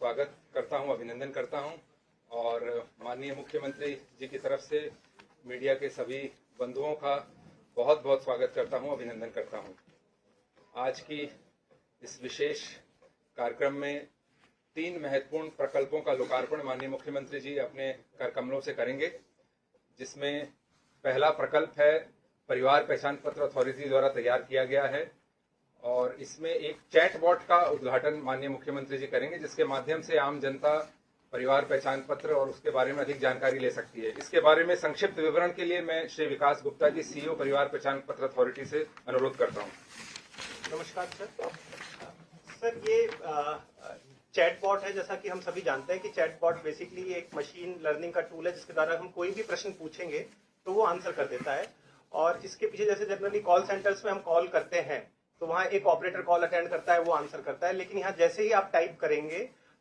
स्वागत करता हूं, अभिनंदन करता हूं और माननीय मुख्यमंत्री जी की तरफ से मीडिया के सभी बंधुओं का बहुत बहुत स्वागत करता हूं, अभिनंदन करता हूं। आज की इस विशेष कार्यक्रम में 3 महत्वपूर्ण प्रकल्पों का लोकार्पण माननीय मुख्यमंत्री जी अपने कर कमलों से करेंगे, जिसमें पहला प्रकल्प है परिवार पहचान पत्र अथॉरिटी द्वारा तैयार किया गया है और इसमें एक चैटबॉट का उद्घाटन माननीय मुख्यमंत्री जी करेंगे, जिसके माध्यम से आम जनता परिवार पहचान पत्र और उसके बारे में अधिक जानकारी ले सकती है। इसके बारे में संक्षिप्त विवरण के लिए मैं श्री विकास गुप्ता जी, सीईओ परिवार पहचान पत्र अथॉरिटी से अनुरोध करता हूं। नमस्कार सर, ये चैटबॉट है। जैसा कि हम सभी जानते हैं कि चैटबॉट बेसिकली एक मशीन लर्निंग का टूल है, जिसके द्वारा हम कोई भी प्रश्न पूछेंगे तो वो आंसर कर देता है। और इसके पीछे जैसे जनरली कॉल सेंटर्स में हम कॉल करते हैं तो वहाँ एक ऑपरेटर कॉल अटेंड करता है, वो आंसर करता है। लेकिन यहाँ जैसे ही आप टाइप करेंगे,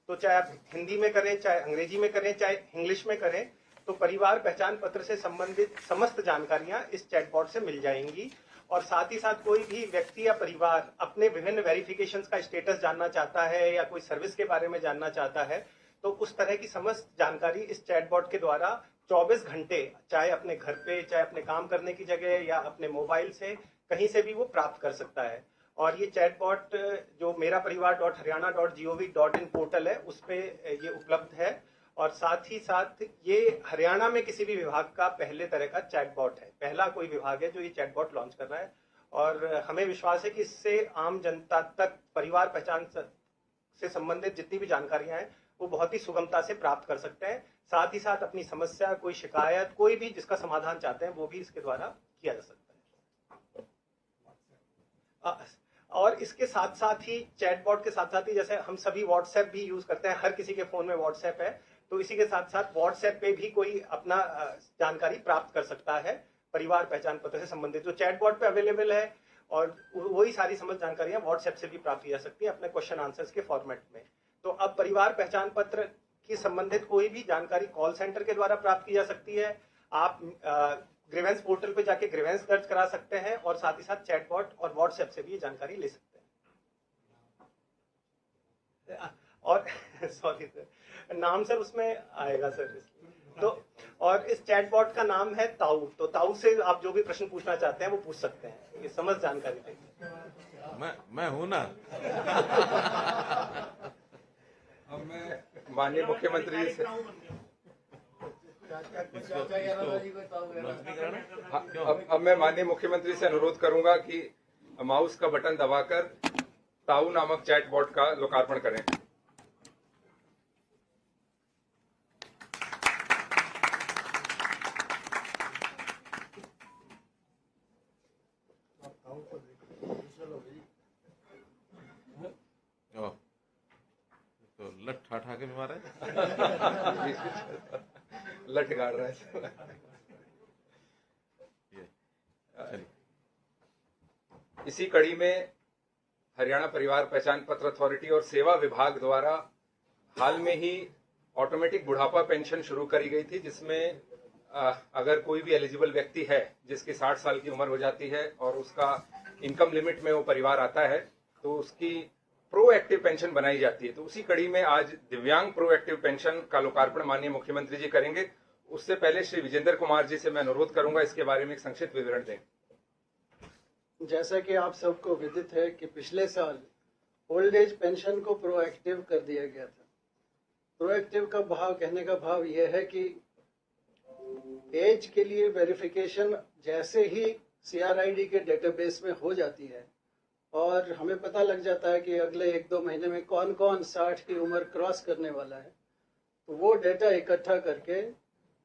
तो चाहे आप हिंदी में करें, चाहे अंग्रेजी में करें, चाहे इंग्लिश में करें, तो परिवार पहचान पत्र से संबंधित समस्त जानकारियां इस चैटबॉट से मिल जाएंगी। और साथ ही साथ कोई भी व्यक्ति या परिवार अपने विभिन्न वेरिफिकेशंस का स्टेटस जानना चाहता है या कोई सर्विस के बारे में जानना चाहता है, तो उस तरह की समस्त जानकारी इस चैटबॉट के द्वारा 24 घंटे, चाहे अपने घर पे, चाहे अपने काम करने की जगह या अपने मोबाइल से, कहीं से भी वो प्राप्त कर सकता है। और ये चैटबॉट जो मेरा परिवार.हरियाणा.gov.in पोर्टल है, उस पे ये उपलब्ध है। और साथ ही साथ ये हरियाणा में किसी भी विभाग का पहले तरह का चैटबॉट है, पहला कोई विभाग है जो ये चैटबॉट लॉन्च कर रहा है। और हमें विश्वास है कि इससे आम जनता तक परिवार पहचान से संबंधित जितनी भी जानकारियां हैं वो बहुत ही सुगमता से प्राप्त कर सकते हैं। साथ ही साथ अपनी समस्या, कोई शिकायत, कोई भी जिसका समाधान चाहते हैं, वो भी इसके द्वारा किया जा सकता है। और इसके साथ साथ ही, चैटबॉट के साथ साथ ही, जैसे हम सभी व्हाट्सएप भी यूज करते हैं, हर किसी के फोन में व्हाट्सएप है, तो इसी के साथ साथ व्हाट्सएप पे भी कोई अपना जानकारी प्राप्त कर सकता है परिवार पहचान पत्र से संबंधित, जो चैटबॉट पे अवेलेबल है। और वही सारी समस्त जानकारियां व्हाट्सएप से भी प्राप्त की जा सकती है अपने क्वेश्चन आंसर्स के फॉर्मेट में। तो अब परिवार पहचान पत्र की संबंधित कोई भी जानकारी कॉल सेंटर के द्वारा प्राप्त की जा सकती है। आप ग्रीवेंस पोर्टल पे जाके ग्रीवेंस दर्ज करा सकते हैं और साथ ही साथ चैटबॉट और व्हाट्सएप से भी ये जानकारी ले सकते हैं। और सॉरी सर, नाम सर उसमें आएगा सर। तो और इस चैटबॉट का नाम है ताऊ। तो ताऊ से आप जो भी प्रश्न पूछना चाहते हैं वो पूछ सकते हैं, ये समस्त जानकारी देंगे। मैं हूं ना। अब मैं माननीय मुख्यमंत्री से अब मैं माननीय मुख्यमंत्री से अनुरोध करूंगा कि माउस का बटन दबाकर ताऊ नामक चैटबॉट का लोकार्पण करें। तो लठ ठाठा के मारा लठ गाड़ रहा है। इसी कड़ी में हरियाणा परिवार पहचान पत्र अथॉरिटी और सेवा विभाग द्वारा हाल में ही ऑटोमेटिक बुढ़ापा पेंशन शुरू करी गई थी, जिसमें अगर कोई भी एलिजिबल व्यक्ति है जिसकी 60 साल की उम्र हो जाती है और उसका इनकम लिमिट में वो परिवार आता है, तो उसकी प्रोएक्टिव पेंशन बनाई जाती है। तो उसी कड़ी में आज दिव्यांग प्रोएक्टिव पेंशन का लोकार्पण माननीय मुख्यमंत्री जी करेंगे। उससे पहले श्री विजेंद्र कुमार जी से मैं अनुरोध करूंगा इसके बारे में एक संक्षिप्त विवरण दें। जैसा कि आप सबको विदित है कि पिछले साल ओल्ड एज पेंशन को प्रोएक्टिव कर दिया गया था। प्रोएक्टिव का भाव, कहने का भाव यह है कि एज के लिए वेरिफिकेशन जैसे ही CRID के डेटाबेस में हो जाती है और हमें पता लग जाता है कि अगले 1-2 महीने में कौन कौन 60 की उम्र क्रॉस करने वाला है, तो वो डेटा इकट्ठा करके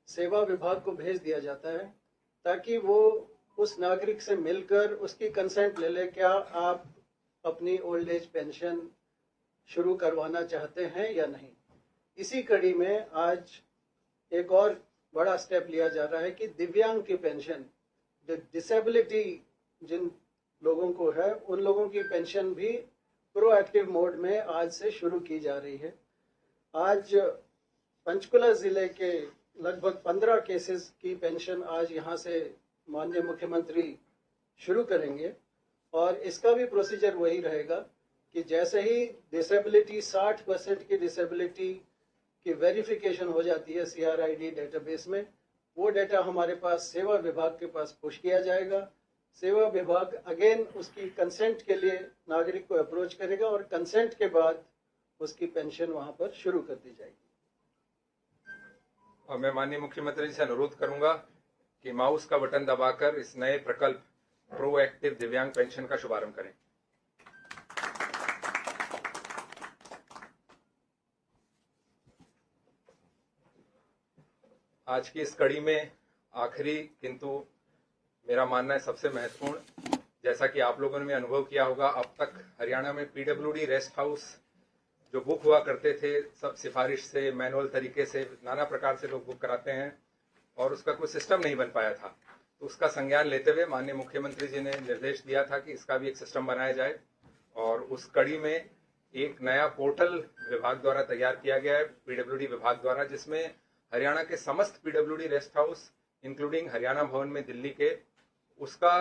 सेवा विभाग को भेज दिया जाता है, ताकि वो उस नागरिक से मिलकर उसकी कंसेंट ले ले, क्या आप अपनी ओल्ड एज पेंशन शुरू करवाना चाहते हैं या नहीं। इसी कड़ी में आज एक और बड़ा स्टेप लिया जा रहा है कि दिव्यांग की पेंशन, जो डिसेबिलिटी जिन लोगों को है, उन लोगों की पेंशन भी प्रोएक्टिव मोड में आज से शुरू की जा रही है। आज पंचकुला जिले के लगभग 15 केसेस की पेंशन आज यहाँ से माननीय मुख्यमंत्री शुरू करेंगे और इसका भी प्रोसीजर वही रहेगा कि जैसे ही डिसेबिलिटी 60% की डिसेबिलिटी की वेरिफिकेशन हो जाती है CRID डेटाबेस में, वो डेटा हमारे पास सेवा विभाग के पास पुश किया जाएगा। सेवा विभाग अगेन उसकी कंसेंट के लिए नागरिक को अप्रोच करेगा और कंसेंट के बाद उसकी पेंशन वहां पर शुरू कर दी जाएगी। और मैं माननीय मुख्यमंत्री जी से अनुरोध करूंगा कि माउस का बटन दबाकर इस नए प्रकल्प प्रोएक्टिव दिव्यांग पेंशन का शुभारंभ करें। आज की इस कड़ी में आखिरी किंतु मेरा मानना है सबसे महत्वपूर्ण, जैसा कि आप लोगों ने अनुभव किया होगा, अब तक हरियाणा में PWD रेस्ट हाउस जो बुक हुआ करते थे सब सिफारिश से, मैनुअल तरीके से, नाना प्रकार से लोग बुक कराते हैं और उसका कोई सिस्टम नहीं बन पाया था। तो उसका संज्ञान लेते हुए माननीय मुख्यमंत्री जी ने निर्देश दिया था कि इसका भी एक सिस्टम बनाया जाए और उस कड़ी में एक नया पोर्टल विभाग द्वारा तैयार किया गया है, PWD विभाग द्वारा, जिसमें हरियाणा के समस्त PWD rest house including Haryana भवन में दिल्ली के, उसका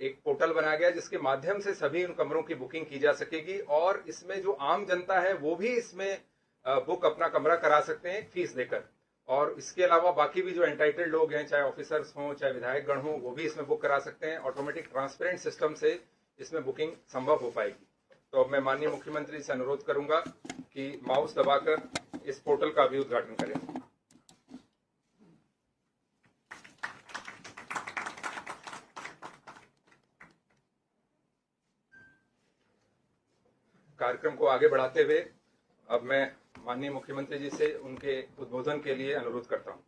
एक पोर्टल बनाया गया जिसके माध्यम से सभी उन कमरों की बुकिंग की जा सकेगी और इसमें जो आम जनता है वो भी इसमें बुक अपना कमरा करा सकते हैं फीस देकर। और इसके अलावा बाकी भी जो एंटाइटल्ड लोग हैं, चाहे ऑफिसर्स हों चाहे विधायक गण हों, वो भी इसमें बुक करा सकते हैं। ऑटोमेटिक ट्रांसपेरेंट सिस्टम से इसमें बुकिंग संभव हो पाएगी। तो अब मैं माननीय मुख्यमंत्री से अनुरोध करूंगा कि माउस दबाकर इस पोर्टल का भी उद्घाटन करें। कार्यक्रम को आगे बढ़ाते हुए अब मैं माननीय मुख्यमंत्री जी से उनके उद्बोधन के लिए अनुरोध करता हूं।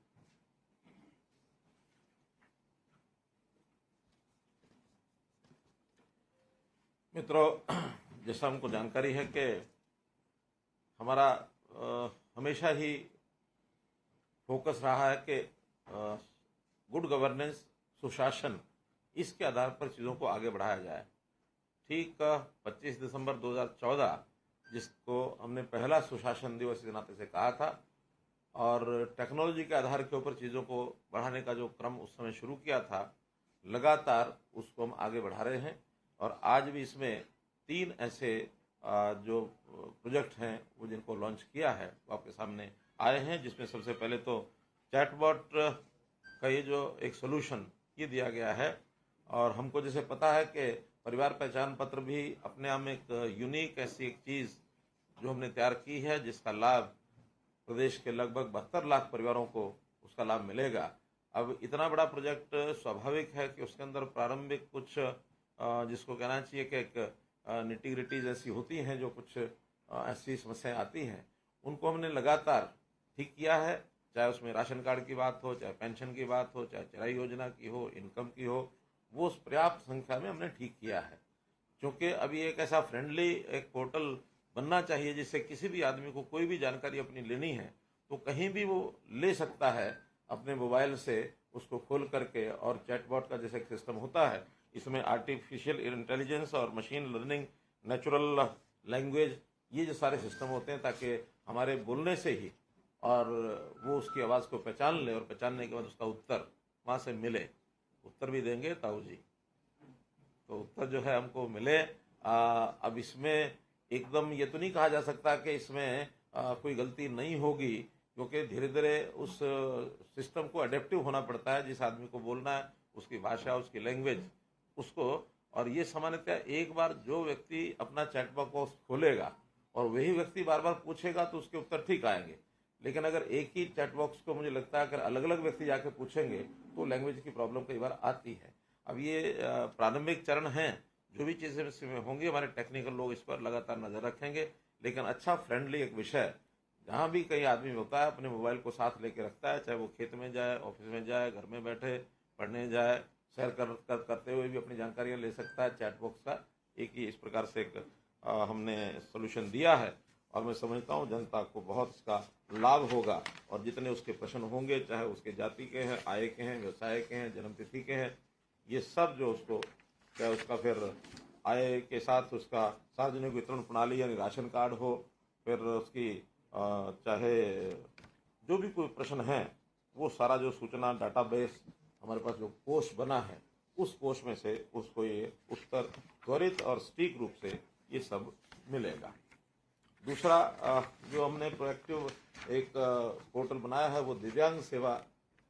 मित्रों, जैसा हमको जानकारी है कि हमारा हमेशा ही फोकस रहा है कि गुड गवर्नेंस, सुशासन, इसके आधार पर चीज़ों को आगे बढ़ाया जाए। ठीक 25 दिसंबर 2014 जिसको हमने पहला सुशासन दिवस के नाते से कहा था और टेक्नोलॉजी के आधार के ऊपर चीज़ों को बढ़ाने का जो क्रम उस समय शुरू किया था, लगातार उसको हम आगे बढ़ा रहे हैं और आज भी इसमें 3 ऐसे जो प्रोजेक्ट हैं वो जिनको लॉन्च किया है वो आपके सामने आए हैं, जिसमें सबसे पहले तो चैटबॉट का ये जो एक सोल्यूशन ये दिया गया है। और हमको जैसे पता है कि परिवार पहचान पत्र भी अपने आप में एक यूनिक ऐसी एक चीज़ जो हमने तैयार की है, जिसका लाभ प्रदेश के लगभग 72 लाख परिवारों को उसका लाभ मिलेगा। अब इतना बड़ा प्रोजेक्ट स्वाभाविक है कि उसके अंदर प्रारंभिक कुछ जिसको कहना चाहिए कि एक निटिग्रिटीज ऐसी होती हैं, जो कुछ ऐसी समस्याएं आती हैं, उनको हमने लगातार ठीक किया है। चाहे उसमें राशन कार्ड की बात हो, चाहे पेंशन की बात हो, चाहे चराई योजना की हो, इनकम की हो, वो पर्याप्त संख्या में हमने ठीक किया है। क्योंकि अभी एक ऐसा फ्रेंडली एक पोर्टल बनना चाहिए जिससे किसी भी आदमी को कोई भी जानकारी अपनी लेनी है तो कहीं भी वो ले सकता है अपने मोबाइल से उसको खोल करके। और चैटबॉट का जैसे एक सिस्टम होता है, इसमें आर्टिफिशियल इंटेलिजेंस और मशीन लर्निंग, नेचुरल लैंग्वेज, ये जो सारे सिस्टम होते हैं ताकि हमारे बोलने से ही और वो उसकी आवाज़ को पहचान ले और पहचानने के बाद उसका उत्तर वहाँ से मिले। उत्तर भी देंगे ताऊ जी, तो उत्तर जो है हमको मिले। अब इसमें एकदम ये तो नहीं कहा जा सकता कि इसमें कोई गलती नहीं होगी, क्योंकि धीरे धीरे उस सिस्टम को अडेप्टिव होना पड़ता है। जिस आदमी को बोलना है उसकी भाषा, उसकी लैंग्वेज उसको, और ये सामान्यतः एक बार जो व्यक्ति अपना चैटबॉक्स बॉक्स खोलेगा और वही व्यक्ति बार बार पूछेगा तो उसके उत्तर ठीक आएंगे। लेकिन अगर एक ही चैट बॉक्स को मुझे लगता है अगर अलग अलग व्यक्ति जाके पूछेंगे तो लैंग्वेज की प्रॉब्लम कई बार आती है। अब ये प्रारंभिक चरण हैं, जो भी चीज़ें इसमें होंगी हमारे टेक्निकल लोग इस पर लगातार नज़र रखेंगे। लेकिन अच्छा फ्रेंडली एक विषय, जहाँ भी कई आदमी होता है अपने मोबाइल को साथ लेके रखता है, चाहे वो खेत में जाए, ऑफिस में जाए, घर में बैठे पढ़ने जाए, सैर करते हुए भी अपनी जानकारियाँ ले सकता है। चैट बॉक्स का एक ही इस प्रकार से एक हमने सोल्यूशन दिया है और मैं समझता हूँ जनता को बहुत इसका लाभ होगा। और जितने उसके प्रश्न होंगे, चाहे उसके जाति के हैं, आय के हैं, व्यवसाय के हैं, जन्मतिथि के हैं, ये सब जो उसको चाहे उसका फिर आय के साथ उसका सार्वजनिक वितरण प्रणाली यानी राशन कार्ड हो, फिर उसकी चाहे जो भी कोई प्रश्न है, वो सारा जो सूचना डाटाबेस हमारे पास जो कोष बना है, उस कोष में से उसको ये उत्तर त्वरित और सटीक रूप से ये सब मिलेगा। दूसरा जो हमने प्रोएक्टिव एक पोर्टल बनाया है वो दिव्यांग सेवा,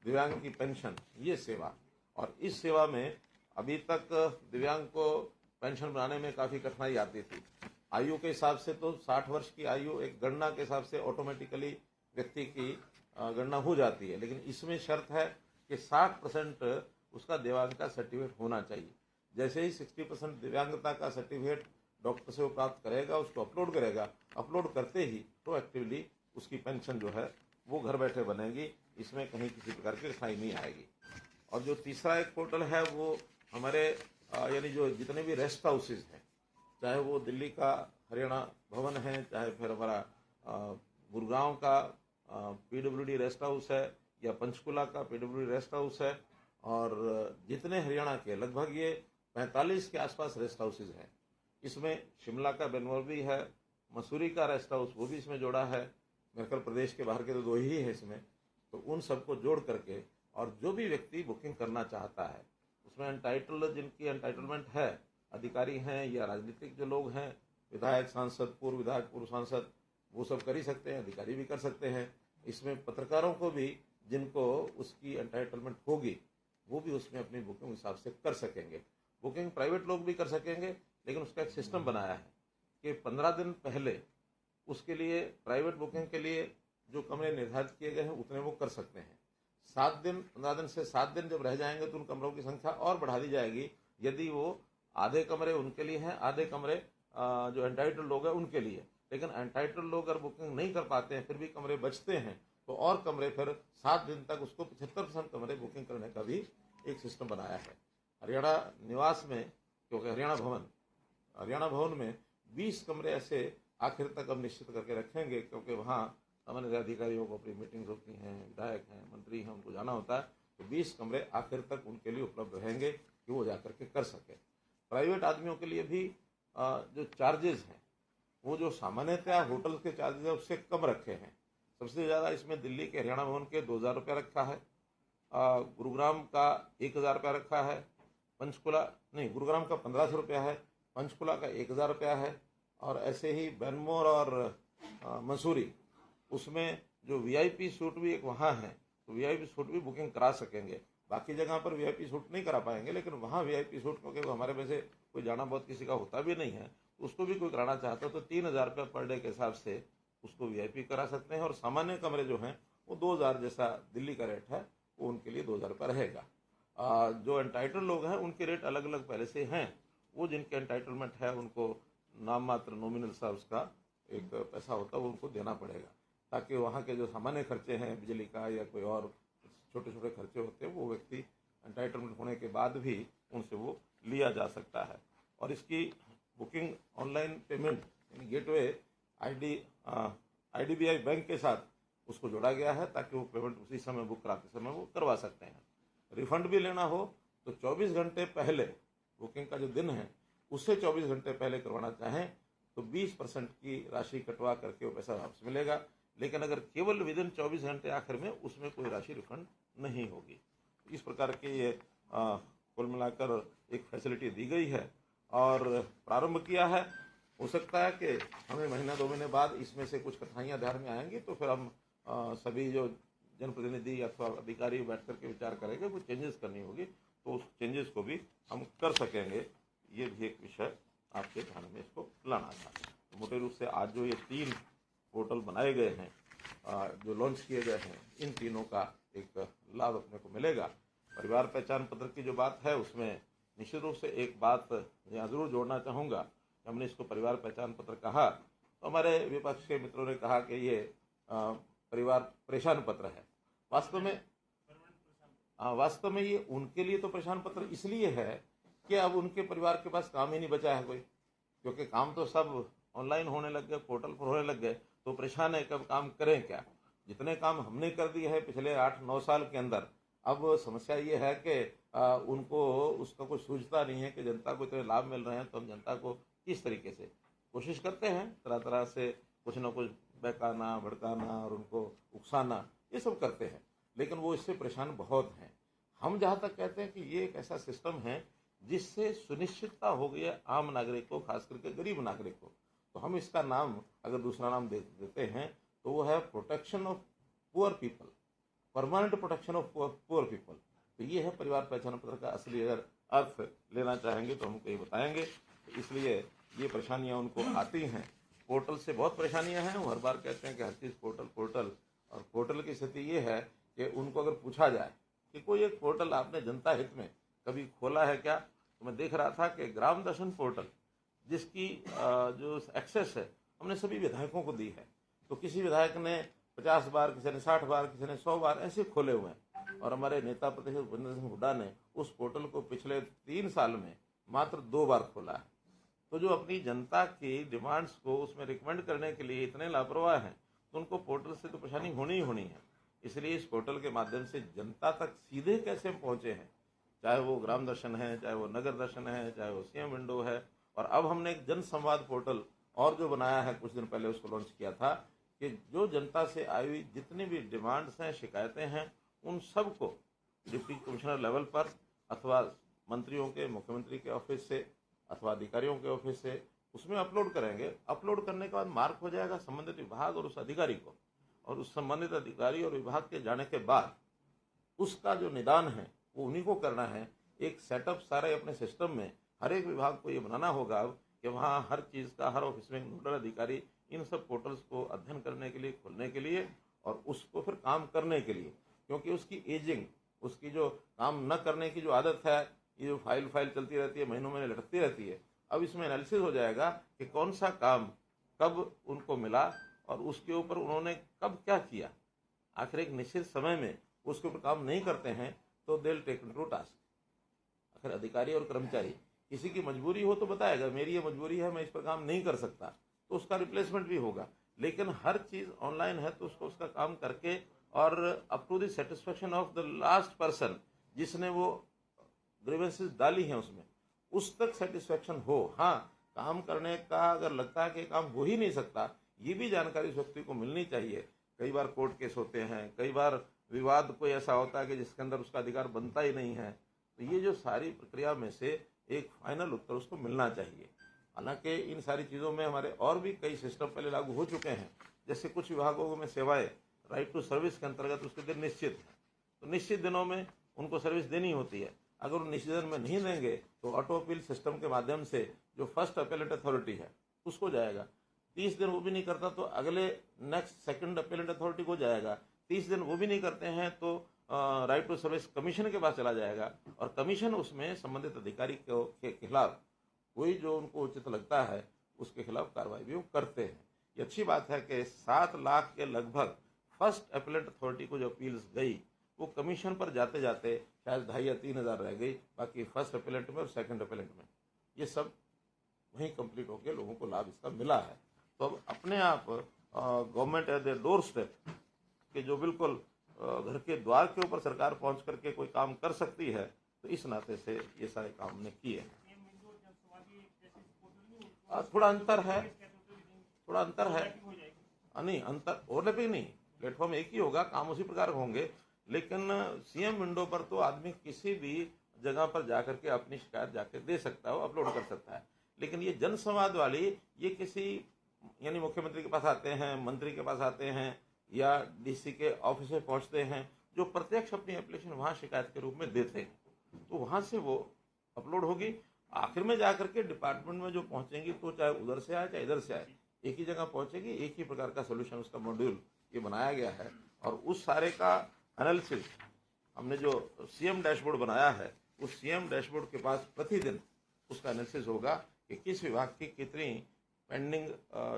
दिव्यांग की पेंशन, ये सेवा। और इस सेवा में अभी तक दिव्यांग को पेंशन बनाने में काफ़ी कठिनाई आती थी। आयु के हिसाब से तो 60 वर्ष की आयु एक गणना के हिसाब से ऑटोमेटिकली व्यक्ति की गणना हो जाती है, लेकिन इसमें शर्त है कि 60% उसका दिव्यांग का सर्टिफिकेट होना चाहिए। जैसे ही 60% दिव्यांगता का सर्टिफिकेट डॉक्टर से वो प्राप्त करेगा, उसको अपलोड करेगा, अपलोड करते ही प्रोएक्टिवली उसकी पेंशन जो है वो घर बैठे बनेगी, इसमें कहीं किसी प्रकार की कठिनाई नहीं आएगी। और जो तीसरा एक पोर्टल है वो हमारे यानी जो जितने भी रेस्ट हाउसेज हैं, चाहे वो दिल्ली का हरियाणा भवन है, चाहे फिर हमारा गुड़गांव का पीडब्ल्यूडी रेस्ट हाउस है, या पंचकुला का पीडब्ल्यूडी रेस्ट हाउस है, और जितने हरियाणा के लगभग ये 45 के आसपास रेस्ट हाउसेज हैं। इसमें शिमला का बेनमोर भी है, मसूरी का रेस्ट हाउस वो भी इसमें जोड़ा है, मेरे ख्याल प्रदेश के बाहर के तो 2 ही है इसमें। तो उन सबको जोड़ करके और जो भी व्यक्ति बुकिंग करना चाहता है उसमें एंटाइटल, जिनकी एंटाइटलमेंट है, अधिकारी हैं या राजनीतिक जो लोग हैं, विधायक, सांसद, पूर्व विधायक, पूर्व सांसद, वो सब कर ही सकते हैं, अधिकारी भी कर सकते हैं। इसमें पत्रकारों को भी जिनको उसकी एंटाइटलमेंट होगी वो भी उसमें अपनी बुकिंग हिसाब से कर सकेंगे। बुकिंग प्राइवेट लोग भी कर सकेंगे, लेकिन उसका एक सिस्टम बनाया है कि 15 दिन पहले उसके लिए प्राइवेट बुकिंग के लिए जो कमरे निर्धारित किए गए हैं उतने वो कर सकते हैं। 7 दिन, 15 दिन से 7 दिन जब रह जाएंगे तो उन कमरों की संख्या और बढ़ा दी जाएगी। यदि वो आधे कमरे उनके लिए हैं, आधे कमरे जो एंटाइटल्ड लोग हैं उनके लिए। लेकिन एंटाइटल्ड लोग अगर बुकिंग नहीं कर पाते हैं, फिर भी कमरे बचते हैं, तो और कमरे फिर 7 दिन तक उसको 75% कमरे बुकिंग करने का भी एक सिस्टम बनाया है। हरियाणा निवास में, क्योंकि हरियाणा भवन में 20 कमरे ऐसे आखिर तक अब निश्चित करके रखेंगे, क्योंकि वहाँ सामान्य अधिकारियों को अपनी मीटिंग्स होती हैं, विधायक हैं, मंत्री हैं, उनको जाना होता है, तो 20 कमरे आखिर तक उनके लिए उपलब्ध रहेंगे कि वो जाकर के कर सके। प्राइवेट आदमियों के लिए भी जो चार्जेस हैं वो जो सामान्यतः होटल के चार्जेस है उससे कम रखे हैं। सबसे ज़्यादा इसमें दिल्ली के हरियाणा भवन के 2000 रुपया रखा है, गुरुग्राम का 1000 रुपया रखा है, गुरुग्राम का 1500 रुपया है, पंचकुला का 1000 रुपया है, और ऐसे ही बेनमोर और मसूरी उसमें जो वीआईपी सूट भी एक वहाँ है, तो वीआईपी सूट भी बुकिंग करा सकेंगे। बाकी जगह पर वीआईपी सूट नहीं करा पाएंगे, लेकिन वहाँ वीआईपी सूट, क्योंकि हमारे में से कोई जाना बहुत किसी का होता भी नहीं है, उसको भी कोई कराना चाहता तो 3000 रुपये पर डे के हिसाब से उसको वीआईपी करा सकते हैं। और सामान्य कमरे जो हैं वो 2000 जैसा दिल्ली का रेट है, वो उनके लिए 2000 रुपये रहेगा। जो एंटाइटल लोग हैं उनके रेट अलग अलग पहले से हैं, वो जिनके एंटाइटलमेंट है उनको नाम मात्र नॉमिनल सा उसका एक पैसा होता है वो उनको देना पड़ेगा, ताकि वहाँ के जो सामान्य खर्चे हैं बिजली का या कोई और छोटे छोटे खर्चे होते हैं वो व्यक्ति एंटाइटलमेंट होने के बाद भी उनसे वो लिया जा सकता है। और इसकी बुकिंग ऑनलाइन पेमेंट यानी गेटवे IDBI बैंक के साथ उसको जोड़ा गया है, ताकि वो पेमेंट उसी समय बुक कराते समय वो करवा सकते हैं। रिफंड भी लेना हो तो 24 घंटे पहले, बुकिंग का जो दिन है उससे 24 घंटे पहले करवाना चाहें तो 20% की राशि कटवा करके वो पैसा वापस मिलेगा। लेकिन अगर केवल विदिन 24 घंटे आखिर में, उसमें कोई राशि रिफंड नहीं होगी। इस प्रकार के ये कुल मिलाकर एक फैसिलिटी दी गई है और प्रारंभ किया है। हो सकता है कि हमें महीना 2 महीने बाद इसमें से कुछ कठिनाइयाँ ध्यान में आएंगी, तो फिर हम सभी जो जनप्रतिनिधि अथवा अधिकारी बैठ करके विचार करेंगे, कुछ चेंजेस करनी होगी तो उस चेंजेस को भी हम कर सकेंगे। ये भी एक विषय आपके ध्यान में इसको लाना था। तो मोटे रूप से आज जो ये 3 पोर्टल बनाए गए हैं, जो लॉन्च किए गए हैं, इन तीनों का एक लाभ अपने को मिलेगा। परिवार पहचान पत्र की जो बात है उसमें निश्चित रूप से एक बात यहाँ जरूर जोड़ना चाहूँगा। हमने इसको परिवार पहचान पत्र कहा तो हमारे विपक्ष के मित्रों ने कहा कि ये परिवार परेशान पत्र है। वास्तव में ये उनके लिए तो परेशान पत्र इसलिए है कि अब उनके परिवार के पास काम ही नहीं बचा है कोई, क्योंकि काम तो सब ऑनलाइन होने लग गए, पोर्टल पर होने लग गए, तो परेशान है कि अब काम करें क्या। जितने काम हमने कर दिए हैं पिछले 8-9 साल के अंदर, अब समस्या ये है कि उनको उसका कुछ सूझता नहीं है कि जनता को इतने लाभ मिल रहे हैं, तो हम जनता को किस तरीके से कोशिश करते हैं, तरह तरह से कुछ ना कुछ बहकाना, भड़काना और उनको उकसाना, ये सब करते हैं, लेकिन वो इससे परेशान बहुत हैं। हम जहाँ तक कहते हैं कि ये एक ऐसा सिस्टम है जिससे सुनिश्चितता हो गई है आम नागरिक को, खास करके गरीब नागरिक को। तो हम इसका नाम अगर दूसरा नाम देते हैं तो वो है protection of poor people, permanent protection of poor people. तो ये है परिवार पहचान पत्र का असली अगर अर्थ लेना चाहेंगे तो हमको ये बताएंगे। तो इसलिए ये परेशानियां उनको आती हैं, पोर्टल से बहुत परेशानियां हैं। वो हर बार कहते हैं कि हर चीज़ पोर्टल पोर्टल, और पोर्टल की स्थिति ये है कि उनको अगर पूछा जाए कि कोई एक पोर्टल आपने जनता हित में कभी खोला है क्या, तो मैं देख रहा था कि ग्राम दर्शन पोर्टल जिसकी जो एक्सेस है हमने सभी विधायकों को दी है। तो किसी विधायक ने 50 बार, किसी ने 60 बार, किसी ने 100 बार ऐसे खोले हुए हैं। और हमारे नेता प्रतिपक्ष भूपेंद्र सिंह हुड्डा ने उस पोर्टल को पिछले 3 साल में मात्र 2 बार खोला है। तो जो अपनी जनता की डिमांड्स को उसमें रिकमेंड करने के लिए इतने लापरवाह हैं, तो उनको पोर्टल से तो परेशानी होनी ही होनी है। इसलिए इस पोर्टल के माध्यम से जनता तक सीधे कैसे हम पहुँचे हैं, चाहे वो ग्राम दर्शन है, चाहे वो नगर दर्शन है, चाहे वो सीएम विंडो है, और अब हमने एक जन संवाद पोर्टल और जो बनाया है, कुछ दिन पहले उसको लॉन्च किया था, कि जो जनता से आई हुई जितनी भी डिमांड्स हैं, शिकायतें हैं, उन सब को डिप्टी कमिश्नर लेवल पर अथवा मंत्रियों के, मुख्यमंत्री के ऑफिस से अथवा अधिकारियों के ऑफिस से उसमें अपलोड करेंगे। अपलोड करने के बाद मार्क हो जाएगा संबंधित विभाग और उस अधिकारी को, और उस संबंधित अधिकारी और विभाग के जाने के बाद उसका जो निदान है वो उन्हीं को करना है। एक सेटअप सारे अपने सिस्टम में हर एक विभाग को ये बनाना होगा कि वहाँ हर चीज़ का, हर ऑफिस में नोडल अधिकारी इन सब पोर्टल्स को अध्ययन करने के लिए, खोलने के लिए और उसको फिर काम करने के लिए। क्योंकि उसकी एजिंग, उसकी जो काम न करने की जो आदत है, ये जो फाइल चलती रहती है, महीनों महीने लटकती रहती है, अब इसमें एनालिसिस हो जाएगा कि कौन सा काम कब उनको मिला और उसके ऊपर उन्होंने कब क्या किया। आखिर एक निश्चित समय में उसके ऊपर काम नहीं करते हैं तो they will take to task. आखिर अधिकारी और कर्मचारी, किसी की मजबूरी हो तो बताएगा मेरी ये मजबूरी है, मैं इस पर काम नहीं कर सकता, तो उसका रिप्लेसमेंट भी होगा। लेकिन हर चीज़ ऑनलाइन है तो उसको उसका काम करके और up to the satisfaction of the last person जिसने वो ग्रीवेंसेस डाली हैं उसमें, उस तक सेटिस्फेक्शन हो। हाँ, काम करने का अगर लगता है कि काम हो ही नहीं सकता, ये भी जानकारी उस व्यक्ति को मिलनी चाहिए। कई बार कोर्ट केस होते हैं, कई बार विवाद कोई ऐसा होता है कि जिसके अंदर उसका अधिकार बनता ही नहीं है, तो ये जो सारी प्रक्रिया में से एक फाइनल उत्तर उसको मिलना चाहिए। हालांकि इन सारी चीज़ों में हमारे और भी कई सिस्टम पहले लागू हो चुके हैं। जैसे कुछ विभागों में सेवाएं राइट टू सर्विस के अंतर्गत उसके दिन निश्चित है, तो निश्चित दिनों में उनको सर्विस देनी होती है। अगर वो निश्चित दिन में नहीं देंगे तो ऑटो अपील सिस्टम के माध्यम से जो फर्स्ट अपेलेंट अथॉरिटी है उसको जाएगा। 30 दिन वो भी नहीं करता तो अगले नेक्स्ट सेकंड अपेलेंट अथॉरिटी को जाएगा। 30 दिन वो भी नहीं करते हैं तो राइट टू सर्विस कमीशन के पास चला जाएगा, और कमीशन उसमें संबंधित अधिकारी के खिलाफ कोई जो उनको उचित लगता है उसके खिलाफ कार्रवाई भी वो करते हैं। ये अच्छी बात है कि 7 लाख के लगभग फर्स्ट अपेलेंट अथॉरिटी को जो अपील्स गई वो कमीशन पर जाते जाते शायद 2,500 या 3,000 रह गई, बाकी फर्स्ट अपेलेंट में और सेकंड अपेलेंट में ये सब वहीं कंप्लीट होकर लोगों को लाभ इसका मिला है। तो अब अपने आप government at the door step कि जो बिल्कुल घर के द्वार के ऊपर सरकार पहुंच करके कोई काम कर सकती है, तो इस नाते से ये सारे काम हमने किए हैं। थोड़ा अंतर है नहीं, अंतर ओवरलैपिंग नहीं, प्लेटफॉर्म एक ही होगा, काम उसी प्रकार होंगे। लेकिन सीएम विंडो पर तो आदमी किसी भी जगह पर जाकर के अपनी शिकायत जाकर दे सकता है, वो अपलोड कर सकता है। लेकिन ये जन संवाद वाली ये किसी यानी मुख्यमंत्री के पास आते हैं, मंत्री के पास आते हैं या डीसी के ऑफिस में पहुंचते हैं, जो प्रत्यक्ष अपनी एप्लीकेशन वहां शिकायत के रूप में देते हैं, तो वहां से वो अपलोड होगी। आखिर में जाकर के डिपार्टमेंट में जो पहुंचेंगी तो चाहे उधर से आए चाहे इधर से आए, एक ही जगह पहुंचेगी, एक ही प्रकार का सोल्यूशन उसका मॉड्यूल ये बनाया गया है। और उस सारे का एनालिसिस हमने जो सीएम डैशबोर्ड बनाया है, उस सीएम डैशबोर्ड के पास प्रतिदिन उसका एनालिसिस होगा कि किस विभाग की कितनी पेंडिंग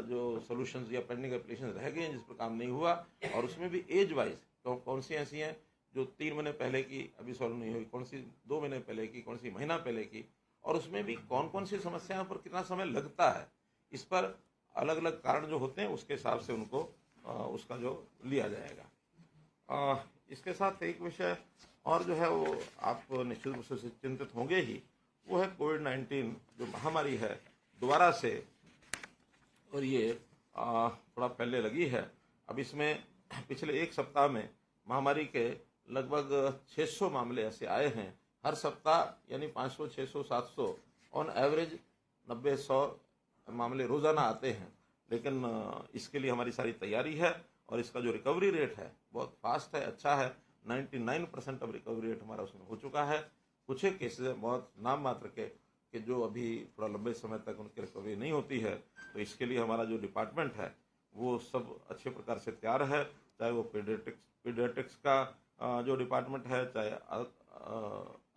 जो सॉल्यूशंस या पेंडिंग एप्लीकेशन रह गए हैं जिस पर काम नहीं हुआ, और उसमें भी एज वाइज तो कौन सी ऐसी हैं जो 3 महीने पहले की अभी सॉल्व नहीं हुई, कौन सी 2 महीने पहले की, कौन सी महीना पहले की, और उसमें भी कौन कौन सी समस्याओं पर कितना समय लगता है, इस पर अलग अलग कारण जो होते हैं उसके हिसाब से उनको उसका जो लिया जाएगा। इसके साथ एक विषय और जो है वो आप निश्चित रूप से चिंतित होंगे ही, वो है कोविड-19 जो महामारी है दोबारा से, और ये थोड़ा पहले लगी है। अब इसमें पिछले 1 सप्ताह में महामारी के लगभग 600 मामले ऐसे आए हैं हर सप्ताह यानी 500, 600, 700 ऑन एवरेज 90-100 मामले रोजाना आते हैं। लेकिन इसके लिए हमारी सारी तैयारी है और इसका जो रिकवरी रेट है बहुत फास्ट है, अच्छा है। 99% अब रिकवरी रेट हमारा उसमें हो चुका है। कुछ एक केसेज बहुत नाम मात्र के कि जो अभी थोड़ा लंबे समय तक उनकी रिकवरी नहीं होती है, तो इसके लिए हमारा जो डिपार्टमेंट है वो सब अच्छे प्रकार से तैयार है। चाहे वो पीडियाट्रिक्स का जो डिपार्टमेंट है, चाहे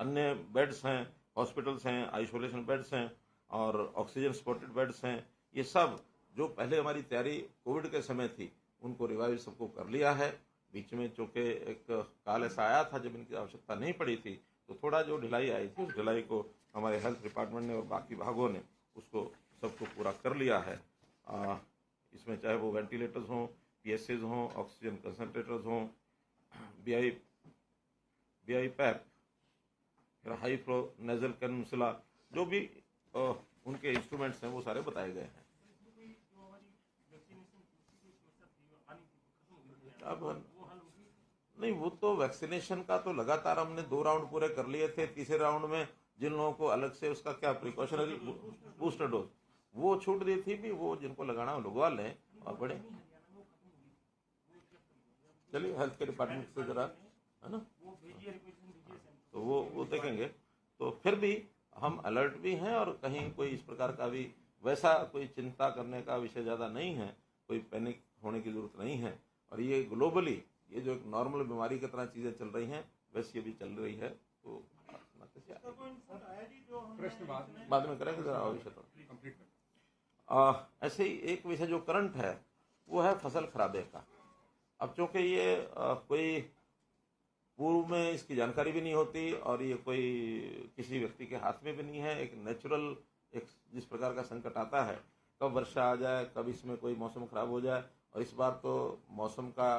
अन्य बेड्स हैं, हॉस्पिटल्स हैं, आइसोलेशन बेड्स हैं और ऑक्सीजन सपोर्टेड बेड्स हैं, ये सब जो पहले हमारी तैयारी कोविड के समय थी उनको रिवाइव सबको कर लिया है। बीच में चूंकि एक काल ऐसा आया था जब इनकी आवश्यकता नहीं पड़ी थी, तो थोड़ा जो ढिलाई आई थी उस ढिलाई को हमारे हेल्थ डिपार्टमेंट ने और बाकी भागों ने उसको सबको पूरा कर लिया है। इसमें चाहे वो वेंटिलेटर्स हों, PSAs हों, ऑक्सीजन कंसंट्रेटर्स हों, BI पैप, फिर हाई फ्लो नेजल कैनुला, जो भी उनके इंस्ट्रूमेंट्स हैं वो सारे बताए गए हैं। अब नहीं, वो तो वैक्सीनेशन का तो लगातार हमने 2 राउंड पूरे कर लिए थे। तीसरे राउंड में जिन लोगों को अलग से उसका क्या प्रिकॉशनरी बूस्टर डोज वो छूट दी थी, भी वो जिनको लगाना वो लगवा लें और बड़े। चलिए हेल्थ के डिपार्टमेंट से जरा, है ना, तो वो देखेंगे। तो फिर भी हम अलर्ट भी हैं और कहीं कोई इस प्रकार का भी वैसा कोई चिंता करने का विषय ज़्यादा नहीं है, कोई पैनिक होने की जरूरत नहीं है। और ये ग्लोबली ये जो एक नॉर्मल बीमारी की तरह चीज़ें चल रही हैं वैसे ये भी चल रही है। तो प्रश्न बाद में करेंगे जरा विषय तो। ऐसे ही एक विषय जो करंट है वो है फसल खराबे का। अब चूंकि ये कोई पूर्व में इसकी जानकारी भी नहीं होती और ये कोई किसी व्यक्ति के हाथ में भी नहीं है। एक नेचुरल एक जिस प्रकार का संकट आता है, कब वर्षा आ जाए, कब इसमें कोई मौसम खराब हो जाए, और इस बार तो मौसम का